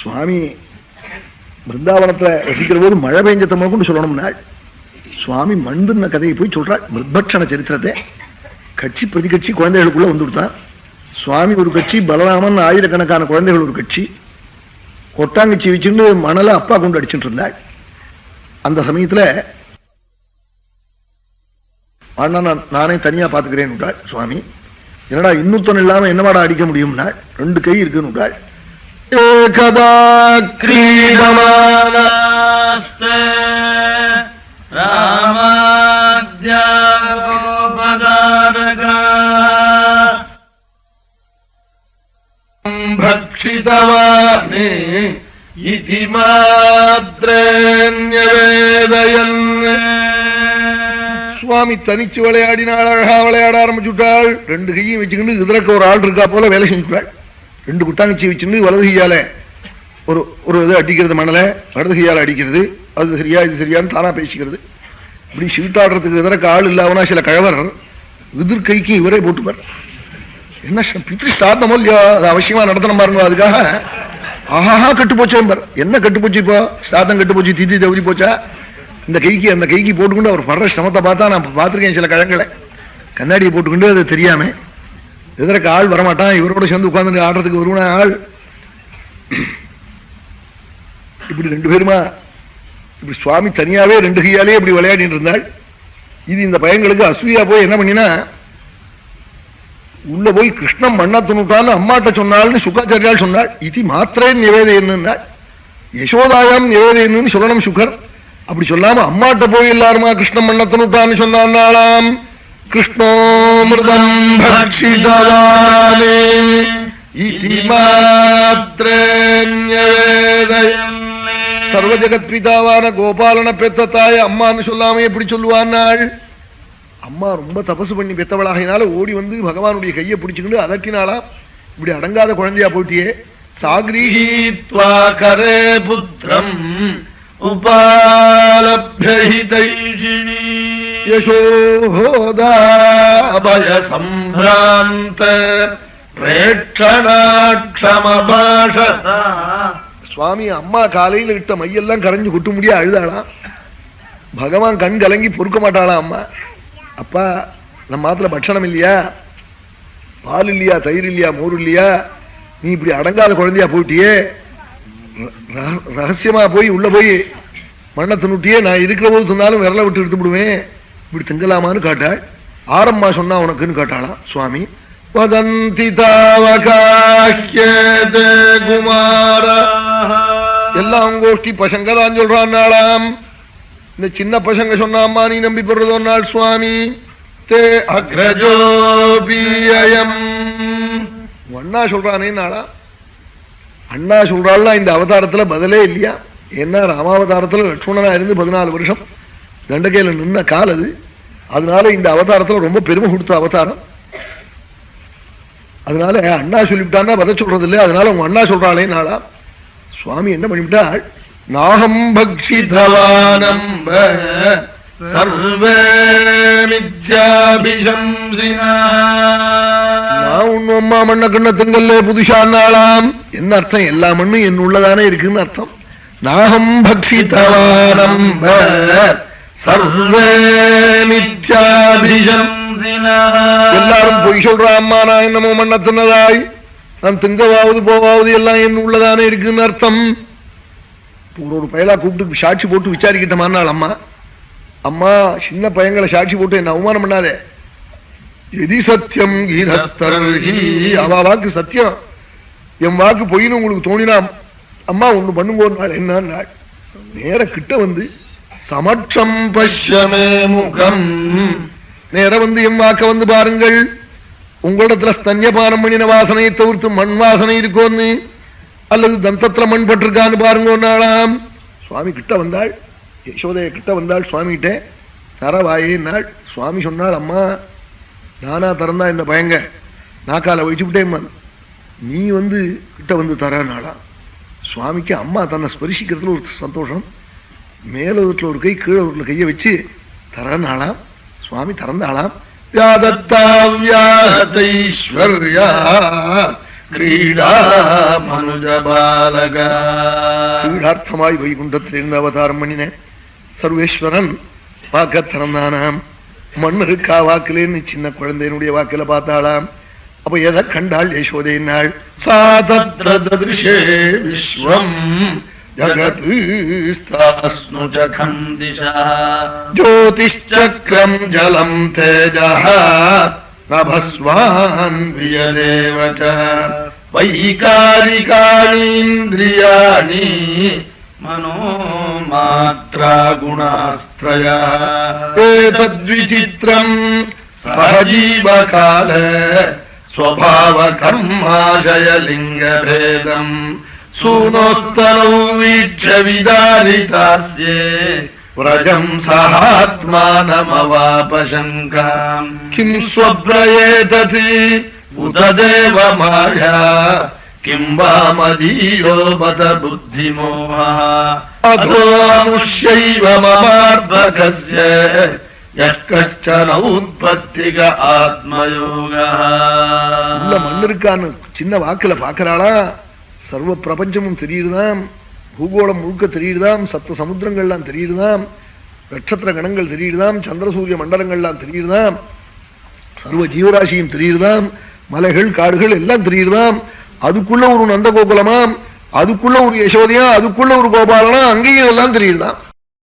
சுவாமி பிருந்தாவனத்துல வசிக்கிற போது மழை பெஞ்சத்தமா கொண்டு சொல்லணும்னா சுவாமி மண்துன்ன கதையை போய் சொல்றாள். மிருத்பக்ஷண சரித்திரத்தை கட்சி பிரதி கட்சி குழந்தைகளுக்குள்ள வந்து கொடுத்தான். சுவாமி ஒரு கட்சி, பலராமன் ஆயிரக்கணக்கான குழந்தைகள் ஒரு கட்சி. கொட்டாங்கச்சி வச்சுட்டு மணலை அப்பா கொண்டு அடிச்சுட்டு இருந்தாள். அந்த சமயத்துல அண்ணா நானே தனியா பாத்துக்கிறேன் விட்டாள். சுவாமி என்னடா இன்னொருத்தன் இல்லாம என்னவாடா அடிக்க முடியும்னா, 2 கை இருக்குன்னு விட்டாள். ஏகதா கிரீடமானாஸ்தே ராமாத்யாகோபதாரகா பக்ஷிதவானே இதி மாத்ரேன்யவேதயன். சுவாமி தனிச்சு விளையாடினாள். அழகா விளையாட ஆரம்பிச்சுட்டாள். 2 கையும் வச்சுக்கிட்டு இதற்கு ஒரு ஆள் இருக்கா போல வேலை செஞ்சுட்டாள். 2 குட்டாங்கச்சி வச்சுட்டு வலது கையால ஒரு இது அடிக்கிறது, மணலை வலது கையால அடிக்கிறது. அது சரியா இது சரியான்னு தானா பேசிக்கிறது. இப்படி சீட்டாடுறதுக்கு இதற்கு ஆள் இல்லாமனா சில கழவர் எதிர் கைக்கு இவரே போட்டுப்பார். என்ன பித்ரு ஸ்தாபனமோ இல்லையோ அது அவசியமா நடத்தணும் பாருங்க. அதுக்காக ஆஹா கட்டு போச்சேன். என்ன கட்டு போச்சு? இப்போ ஸ்தாபனம் கட்டு போச்சு, தீதி தவறி போச்சா? இந்த கைக்கு அந்த கைக்கு போட்டுக்கொண்டு அவர் படுற சிரமத்தை பார்த்தா நான் பார்த்துருக்கேன். சில கழங்களை கண்ணாடியை போட்டுக்கொண்டு அது தெரியாம எதற்கு ஆள் வரமாட்டான். இவரோட சேர்ந்து உட்கார்ந்து ஆடுறதுக்கு வருவன ஆள். இப்படி 2 பேருமா இப்படி சுவாமி தனியாவே 2 கையாலே இப்படி விளையாடிட்டு இருந்தாள். இது இந்த பையங்களுக்கு அசூயா போய் என்ன பண்ணினா, உள்ள போய் கிருஷ்ணன் மண்ணா துணுட்டான்னு அம்மாட்ட சொன்னாள்னு சுக்காச்சாரியால் சொன்னாள். இது மாத்திரே நிவேதையன்னு, யசோதாயாம் நிவேதையன்னு சொல்லணும் சுகர். அப்படி சொல்லாம அம்மாட்ட போய் எல்லாருமா கிருஷ்ணன் மண்ண துணுட்டான்னு சொன்னாலாம். கிருஷ்ணோமிருதம் பக்ஷிதவானே இதி மாத்திரே நிவேதையன். சர்வ ஜெகத் பிதாவான கோபாலனை பெத்த தாய் அம்மான்னு சொல்லாம எப்படி சொல்லுவான்னாள். அம்மா ரொம்ப தபசு பண்ணி பெத்தவளாகினால ஓடி வந்து பகவானுடைய கையை பிடிச்சுக்கிட்டு அதட்டினாலாம். இப்படி அடங்காத குழந்தையா போட்டியே. சாகிரீஹீத்வா கரே புத்ரம் உபாலப்யஹிதைஷிணி யசோதா அபய சம்பிராந்த பிரேட்சணாட்சமபாஷதா. சுவாமி அம்மா காலையில் இட்ட மையெல்லாம் கரைஞ்சு குட்டு முடியா அழுதாளாம். பகவான் கண் கலங்கி பொறுக்க மாட்டாளாம். அம்மா அப்பா நம்ம மாத்திர பட்சணம் இல்லையா, பால் இல்லையா, தயிர் இல்லையா, மோர் இல்லையா, நீ இப்படி அடங்காத குழந்தையா போயிட்டியே, ரகசியமா போய் உள்ள போய் மண்ணை தின்னுட்டியே, நான் இருக்கிற போது சொன்னாலும் விரல விட்டு எடுத்து விடுவேன், இப்படி திங்கலாமான்னு காட்டாள். ஆரம்மா சொன்னா உனக்குன்னு காட்டாளாம். சுவாமி வதந்தி தாவகாஹ்யதே குமார, எல்லாம் கோஷ்டி பசங்க தான் சொல்றான்னாலாம். இந்த சின்ன பசங்க சொன்னாம்மா நீ நம்பி போடுறதோ நாள். சுவாமி தே அக்ரஜோபியம், அண்ணா சொல்றானே நாளா. அண்ணா சொல்றாள்னா இந்த அவதாரத்துல பதிலே இல்லையா. ஏன்னா ராமாவதாரத்துல லட்சுமணனா இருந்து 14 வருஷம் தண்டகையில நின்ன கால் அது. அதனால இந்த அவதாரத்துல ரொம்ப பெருமை கொடுத்த அவதாரம். அதனால அண்ணா சொல்லிவிட்டான்னா பதில் சொல்றது இல்லை. அதனால உங்க அண்ணா சொல்றாளே நாளா. சுவாமி என்ன பண்ணிவிட்டாள், நாகம் பக்ஷிதவானம்ப சர்வே மித்யாபிஷம்சினா, நான் உன் அம்மா மண்ண கண்ண திங்கல்ல புதுசானாலாம். என்ன அர்த்தம்? எல்லா மண்ணும் என் உள்ளதானே இருக்குன்னு அர்த்தம். நாகம் பக்ஷிதவானம்ப சர்வே மித்யாபிஷம்சினா, எல்லாரும் பொய் சொல்றா. அம்மா நான் என்னமோ மண்ண தின்னதாய், நான் திங்கவாவது போவாவது எல்லாம் என் உள்ளதானே இருக்குன்னு அர்த்தம். ஒரு பயலா கூப்பிட்டு சாட்சி போட்டு விசாரிக்கிட்டமானாள் அம்மா. அம்மா சின்ன பையங்களை சாட்சி போட்டு என்ன அவமானம் பண்ணாதே. எதி சத்தியம் கீதஸ்தரர்ஹி, அவ வாக்கு சத்தியம், என் வாக்கு பொய்னு உங்களுக்கு தோணினா அம்மா ஒண்ணு பண்ணுங்கோன்னாள். என்ன நேர கிட்ட வந்து சமட்சம் பஷ்யமே முகம், நேர வந்து என் வாக்க வந்து பாருங்கள். உங்களிடத்துல ஸ்தன்யபானம் பண்ணின வாசனையை தவிர்த்து மண் வாசனை இருக்கோன்னு அல்லது தந்தத்துல மண் பட்டிருக்கான்னு பாருங்கன்னாளாம். சுவாமி கிட்ட வந்தாள், யசோதைய கிட்ட வந்தாள். சுவாமி கிட்ட தரவாயின்னாள். சுவாமி சொன்னாள், அம்மா நானா தரந்தா இந்த பயங்க நாக்கால வச்சுவிட்டேன், நீ வந்து கிட்ட வந்து தரனாளா. சுவாமிக்கு அம்மா தன்னை ஸ்பரிசிக்கிறதுல ஒரு சந்தோஷம். மேலூத்துல ஒரு கை கீழே ஒரு கையை வச்சு தரனாளாம். சுவாமி தரந்தாளாம். யாதத்தாவ்யாதைஸ்வர்யா கிரீடார்த்தமாய் வைகுண்டத்திலிருந்து அவதாரம் பண்ணின சர்வேஸ்வரன் வாக்கத்தனம் தானாம். மண் இருக்கா வாக்கிலேன்னு சின்ன குழந்தையினுடைய வாக்கில பார்த்தாளாம். அப்ப எதை கண்டாள் யசோதையினாள்? சாதத்ரதே விஸ்வம் ஜோதிஷ்சக்ரம் ஜலம் தேஜः நபஸ்வான் வியதேவச வைகாரிகாணீந்திரியாணி மனோமாத்ரா குணாஸ்த்ரயா ஏதத்விசித்ரம் சஹஜீவகால ஸ்வபாவ கர்மாஜய லிங்கபேதம் சூனோஸ்தனௌ வீட்ச விதாரிதாஸ்யே व्रजम् सहात्मानमवापशङ्काम् किम् स्वप्रयेतति उत देव माया किम् वा मदीयो बत बुद्धिमोहः अथो मनुष्यैव ममार्भकस्य यः कश्चन उत्पत्तिक आत्मयोगः. உள்ள மண் இருக்கான்னு சின்ன வாக்குல பாக்குறாளா? சர்வ பிரபஞ்சமும் தெரியுதுதான், பூகோளம் முழுக்க தெரியுதுதாம், சப்த சமுத்திரங்கள்லாம் தெரியுதுதாம், நட்சத்திர கணங்கள் தெரியுதுதாம், சந்திரசூரிய மண்டலங்கள்லாம் தெரியுதுதாம், சர்வ ஜீவராசியும் தெரியுதுதாம், மலைகள் காடுகள் எல்லாம் தெரியுதுதாம். அதுக்குள்ள ஒரு நந்த கோகுலமாம், அதுக்குள்ள ஒரு யசோதையா, அதுக்குள்ள ஒரு கோபாலனா, அங்கேயும் எல்லாம் தெரியுதுதாம்.